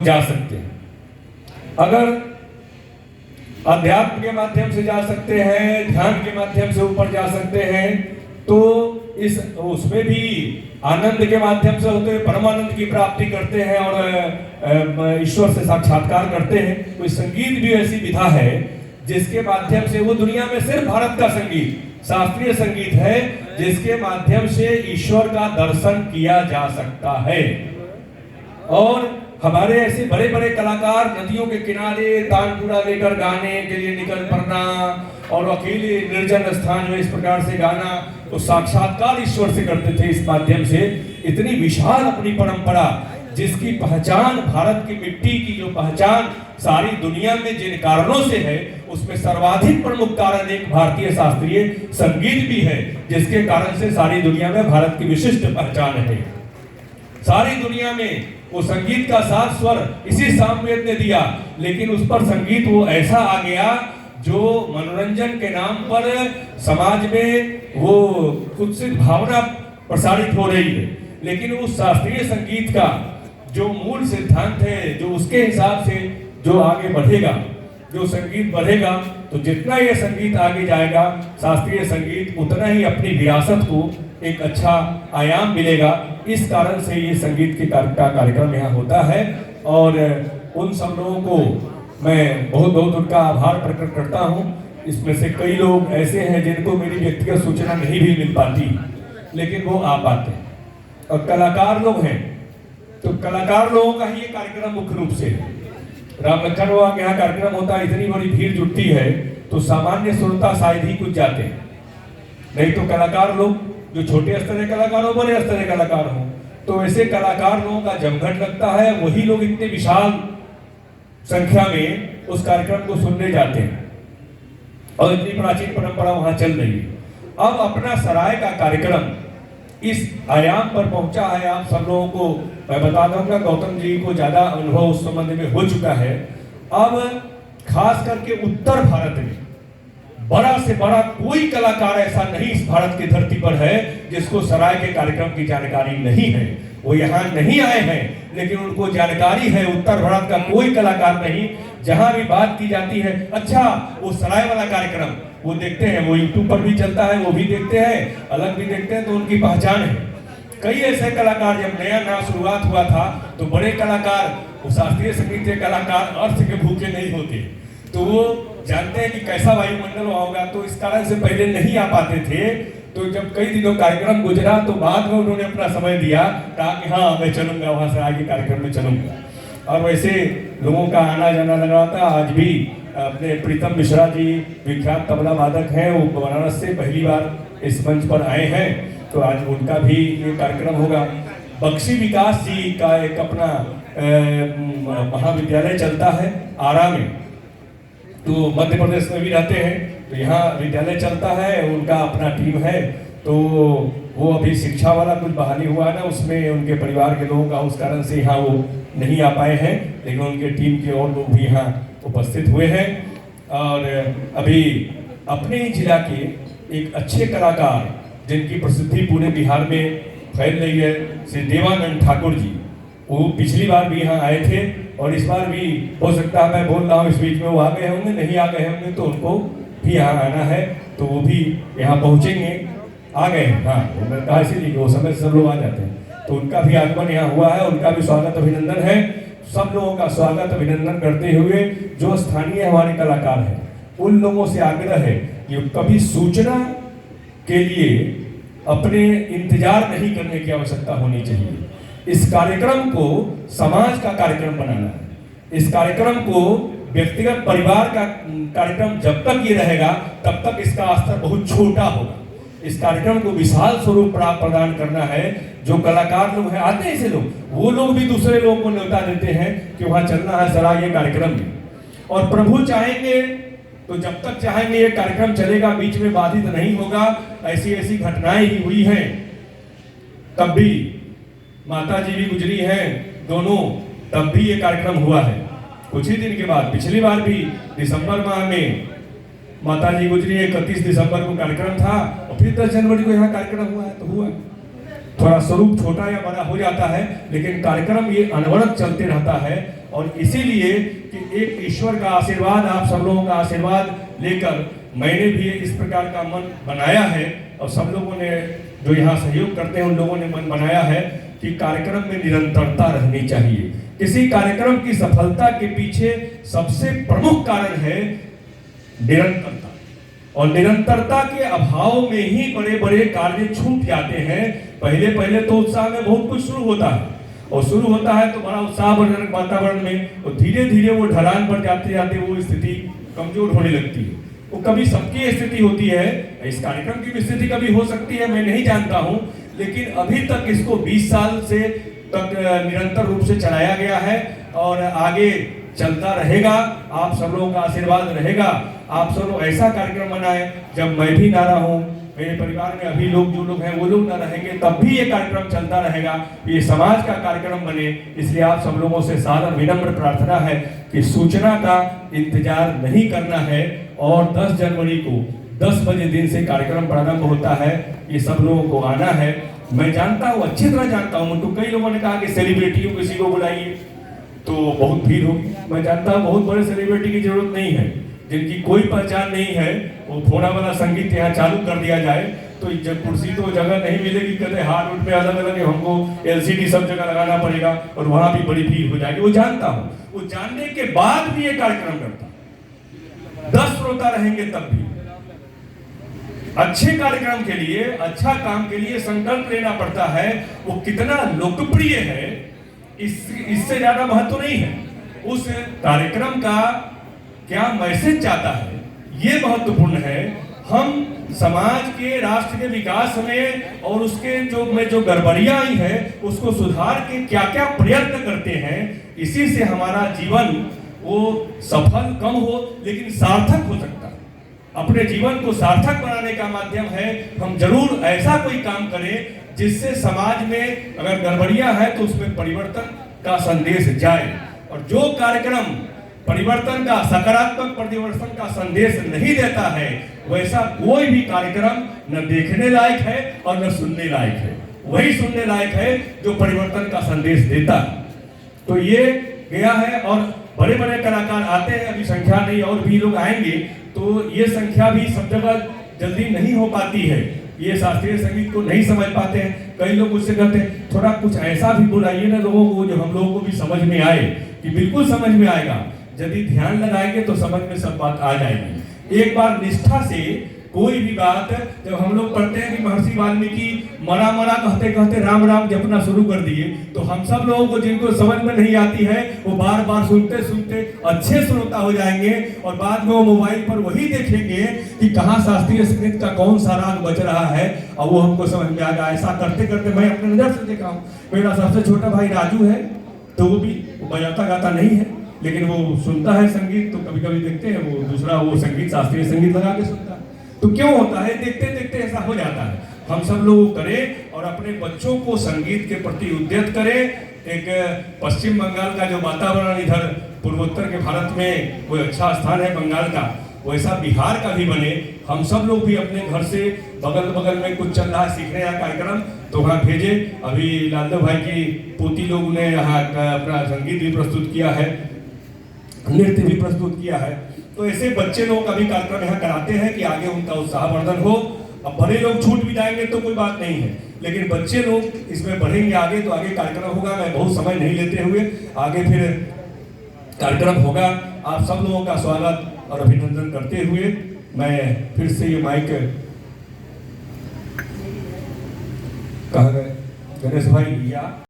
जा सकते हैं। अगर अध्यात्म के माध्यम से जा सकते हैं, ध्यान के माध्यम से ऊपर जा सकते हैं, तो इस उसमें भी आनंद के माध्यम से होते हुए परमानंद की प्राप्ति करते हैं और ईश्वर से साक्षात्कार करते हैं। कोई संगीत भी ऐसी विधा है जिसके माध्यम से वो दुनिया में सिर्फ भारत का संगीत शास्त्रीय संगीत है जिसके माध्यम से ईश्वर का दर्शन किया जा सकता है। और हमारे ऐसे बड़े बड़े कलाकार नदियों के किनारे तानपुरा लेकर गाने के लिए निकल पड़ना और अकेले निर्जन स्थान में इस प्रकार से गाना, तो साक्षात्कार ईश्वर से करते थे। इस माध्यम से इतनी विशाल अपनी परंपरा जिसकी पहचान भारत की मिट्टी की जो पहचान सारी दुनिया में जिन कारणों से है उसमें सर्वाधिक प्रमुख कारण एक भारतीय शास्त्रीय संगीत भी है जिसके कारण से सारी दुनिया में भारत की विशिष्ट पहचान है। सारी दुनिया में वो संगीत का सात स्वर इसी सामवेद ने दिया, लेकिन उस पर संगीत वो ऐसा आ गया जो मनोरंजन के नाम पर समाज में वो कुत्सित भावना प्रसारित हो रही है। लेकिन उस शास्त्रीय संगीत का जो मूल सिद्धांत है, जो उसके हिसाब से जो आगे बढ़ेगा, जो संगीत बढ़ेगा, तो जितना ये संगीत आगे जाएगा शास्त्रीय संगीत उतना ही अपनी विरासत को एक अच्छा आयाम मिलेगा। इस कारण से ये संगीत के कार्यक्रम यहाँ होता है और उन सब लोगों को मैं बहुत बहुत उनका आभार प्रकट करता हूँ। इसमें से कई लोग ऐसे हैं जिनको मेरी व्यक्तिगत सूचना नहीं भी मिल पाती, लेकिन वो आ पाते हैं। और कलाकार लोग हैं तो कलाकार लोगों का ही ये कार्यक्रम मुख्य रूप से है। राम लखन बाबा के यहाँ कार्यक्रम होता है, इतनी बड़ी भीड़ जुटती है तो सामान्य श्रोता शायद ही कुछ जाते हैं, नहीं तो कलाकार लोग जो छोटे स्तर के कलाकार हो, बड़े स्तर के कलाकार हो, तो ऐसे कलाकार लोगों का जमघट लगता है। वही लोग इतने विशाल संख्या में उस कार्यक्रम को सुनने जाते हैं और इतनी प्राचीन परंपरा वहां चल रही है। अब अपना सराय का कार्यक्रम इस आयाम पर पहुंचा है। आप सब लोगों को मैं बता दूंगा, गौतम जी को ज्यादा अनुभव उस संबंध में हो चुका है। अब खास करके उत्तर भारत में बड़ा से बड़ा कोई कलाकार ऐसा नहीं इस भारत की धरती पर है जिसको सराय के कार्यक्रम की जानकारी नहीं है। वो यहाँ नहीं आए हैं लेकिन उनको जानकारी है। उत्तर भारत का कोई कलाकार नहीं, जहां भी बात की जाती है अच्छा वो सराय वाला कार्यक्रम वो देखते हैं, वो यूट्यूब पर भी चलता है, वो भी देखते हैं, अलग भी देखते हैं, तो उनकी पहचान है। कई ऐसे कलाकार, जब नया नया शुरुआत हुआ था तो बड़े कलाकार, वो शास्त्रीय संगीत के कलाकार अर्थ के भूखे नहीं होते, तो वो जानते हैं कि कैसा वायुमंडल होगा, तो इस कारण से पहले नहीं आ पाते थे। तो जब कई दिनों कार्यक्रम गुजरा तो बाद में उन्होंने अपना समय दिया, कहा कि हाँ मैं चलूंगा, वहां से आगे कार्यक्रम में चलूंगा। और वैसे लोगों का आना जाना लगा था। आज भी अपने प्रीतम मिश्रा जी विख्यात तबला वादक हैं, वो बनारस से पहली बार इस मंच पर आए हैं, तो आज उनका भी ये कार्यक्रम होगा। बख्शी विकास जी का एक अपना महाविद्यालय चलता है आरा में, तो मध्य प्रदेश में भी रहते हैं, तो यहाँ विद्यालय चलता है, उनका अपना टीम है। तो वो अभी शिक्षा वाला कुछ बहाली हुआ ना, उसमें उनके परिवार के लोगों का उस कारण से यहाँ वो नहीं आ पाए हैं, लेकिन उनके टीम के और लोग भी यहाँ उपस्थित हुए हैं। और अभी अपने ही जिला के एक अच्छे कलाकार जिनकी प्रसिद्धि पूरे बिहार में फैल रही है, श्री देवानंद ठाकुर जी, वो पिछली बार भी यहाँ आए थे और इस बार भी हो सकता है, मैं बोल रहा हूँ इस बीच में वो आ गए होंगे, नहीं आ गए होंगे तो उनको भी यहाँ आना है, तो वो भी यहाँ पहुँचेंगे। आ गए, हाँ मैं कहा इसीलिए वो समय से सब लोग आ जाते हैं, तो उनका भी आगमन यहाँ हुआ है, उनका भी स्वागत अभिनंदन है। सब लोगों का स्वागत अभिनंदन करते हुए जो स्थानीय हमारे कलाकार हैं उन लोगों से आग्रह है कि कभी सूचना के लिए अपने इंतजार नहीं करने की आवश्यकता होनी चाहिए। इस कार्यक्रम को समाज का कार्यक्रम बनाना है। इस कार्यक्रम को व्यक्तिगत परिवार का कार्यक्रम जब तक ये रहेगा तब तक इसका स्तर बहुत छोटा होगा। इस कार्यक्रम को विशाल स्वरूप प्रदान करना है। जो कलाकार लोग हैं, आते हैं ऐसे लोग, वो लोग भी दूसरे लोगों को न्योता देते हैं कि वहां चलना है सराय ये कार्यक्रम में, और प्रभु चाहेंगे तो जब तक चाहेंगे ये कार्यक्रम चलेगा, बीच में बाधित नहीं होगा। ऐसी ऐसी घटनाएं ही हुई हैं, तब भी माता जी भी गुजरी हैं दोनों, तब भी ये कार्यक्रम हुआ है। कुछ ही दिन के बाद पिछली बार भी दिसंबर माह में माता जी गुजरी, 31 दिसंबर को कार्यक्रम था और फिर 10 जनवरी को यहाँ कार्यक्रम हुआ है, तो हुआ। थोड़ा स्वरूप छोटा या बड़ा हो जाता है, लेकिन कार्यक्रम ये अनवरत चलते रहता है। और इसीलिए कि एक ईश्वर का आशीर्वाद, आप सब लोगों का आशीर्वाद लेकर मैंने भी इस प्रकार का मन बनाया है, और सब लोगों ने जो यहाँ सहयोग करते हैं उन लोगों ने मन बनाया है कि कार्यक्रम में निरंतरता रहनी चाहिए। किसी कार्यक्रम की सफलता के पीछे सबसे प्रमुख कारण है निरंतरता, और निरंतरता के अभाव में ही बड़े बड़े कार्य छूट जाते हैं। पहले पहले तो उत्साह में बहुत कुछ शुरू होता है, और शुरू होता है तो बड़ा उत्साहजनक वातावरण में, और धीरे धीरे वो ढलान पर जाते जाते वो स्थिति कमजोर होने लगती है। वो कभी सबकी स्थिति होती है, इस कार्यक्रम की भी स्थिति कभी हो सकती है, मैं नहीं जानता हूँ, लेकिन अभी तक इसको 20 साल से तक निरंतर रूप से चलाया गया है और आगे चलता रहेगा। आप सब लोगों का आशीर्वाद रहेगा। आप सब लोग ऐसा कार्यक्रम बनाएं जब मैं भी ना रहूं, मेरे परिवार में अभी लोग जो लोग हैं वो लोग ना रहेंगे, तब भी ये कार्यक्रम चलता रहेगा। ये समाज का कार्यक्रम बने, इसलिए आप सब लोगों से सादर विनम्र प्रार्थना है कि सूचना का इंतजार नहीं करना है, और 10 जनवरी को 10 बजे दिन से कार्यक्रम प्रारंभ होता है। ये सब लोगों को आना है। मैं जानता हूँ, अच्छी तरह जानता हूँ, तो कई लोगों ने कहा कि सेलिब्रिटियों किसी को बुलाइए तो बहुत भीड़ होगी। मैं जानता हूँ बहुत बड़े सेलिब्रिटी की जरूरत नहीं है, जिनकी कोई पहचान नहीं है, वो फोड़ा वाला संगीत यहाँ चालू कर दिया जाए तो जब कुर्सी तो जगह नहीं मिलेगी, कहते हाथ उठ में अलग अलग हमको LCD सब जगह लगाना पड़ेगा और वहां भी बड़ी भीड़ हो जाएगी। वो जानता हूँ, वो जानने के बाद भी ये कार्यक्रम करता, 10 श्रोता रहेंगे तब भी। अच्छे कार्यक्रम के लिए, अच्छा काम के लिए संकल्प लेना पड़ता है। वो कितना लोकप्रिय है इससे ज्यादा महत्व नहीं है, उस कार्यक्रम का क्या मैसेज जाता है ये महत्वपूर्ण है। हम समाज के, राष्ट्र के विकास में और उसके जो गड़बड़ियां आई है उसको सुधार के क्या क्या प्रयत्न करते हैं, इसी से हमारा जीवन वो सफल कम हो लेकिन सार्थक हो सकता है। अपने जीवन को सार्थक बनाने का माध्यम है हम जरूर ऐसा कोई काम करें जिससे समाज में अगर गड़बड़ियां हैं तो उसमें परिवर्तन का संदेश जाए। और जो कार्यक्रम परिवर्तन का, सकारात्मक परिवर्तन का संदेश नहीं देता है, वैसा कोई भी कार्यक्रम न देखने लायक है और न सुनने लायक है। वही सुनने लायक है जो परिवर्तन का संदेश देता है। तो ये गया है, और बड़े बड़े कलाकार आते हैं, अभी संख्या नहीं और भी लोग आएंगे, तो ये संख्या भी सब जगह जल्दी नहीं हो पाती है। ये शास्त्रीय संगीत को नहीं समझ पाते हैं। कई लोग मुझसे कहते हैं थोड़ा कुछ ऐसा भी बुलाइए ना लोगों को जो हम लोगों को भी समझ में आए। कि बिल्कुल समझ में आएगा, यदि ध्यान लगाएंगे तो समझ में सब बात आ जाएगी। एक बार निष्ठा से कोई भी बात, जब हम लोग पढ़ते हैं कि महर्षि वाल्मीकि मरा मरा कहते कहते राम राम जपना शुरू कर दिए, तो हम सब लोगों को जिनको समझ में नहीं आती है वो बार बार सुनते सुनते अच्छे श्रोता हो जाएंगे, और बाद में वो मोबाइल पर वही देखेंगे कि कहाँ शास्त्रीय संगीत का कौन सा राग बज रहा है, और वो हमको समझ में आ जाए। ऐसा करते करते मैं अपने नजर से देखा हूँ, मेरा सबसे छोटा भाई राजू है, तो वो भी बजाता गाता नहीं है, लेकिन वो सुनता है संगीत। तो कभी कभी देखते हैं वो दूसरा वो संगीत, शास्त्रीय संगीत लगा के सुनता है। तो क्यों होता है? देखते देखते ऐसा हो जाता है। हम सब लोग करें और अपने बच्चों को संगीत के प्रति उद्यत करें। एक पश्चिम बंगाल का जो वातावरण इधर पूर्वोत्तर के भारत में कोई अच्छा स्थान है बंगाल का, वैसा बिहार का भी बने। हम सब लोग भी अपने घर से बगल बगल में कुछ चल रहा है सीखने का कार्यक्रम, तो वहाँ भेजे। अभी लालदेव भाई की पोती लोग ने यहाँ अपना संगीत भी प्रस्तुत किया है, नृत्य भी प्रस्तुत किया है। तो ऐसे बच्चे लोग का भी कार्यक्रम यहाँ कराते हैं कि आगे उनका उत्साहवर्धन हो। अब बड़े लोग छूट भी जाएंगे तो कोई बात नहीं है, लेकिन बच्चे लोग इसमें बढ़ेंगे आगे तो आगे कार्यक्रम होगा। मैं बहुत समय नहीं लेते हुए आगे फिर कार्यक्रम होगा। आप सब लोगों का स्वागत और अभिनंदन करते हुए मैं फिर से ये माइक कहा गए गणेश भाई या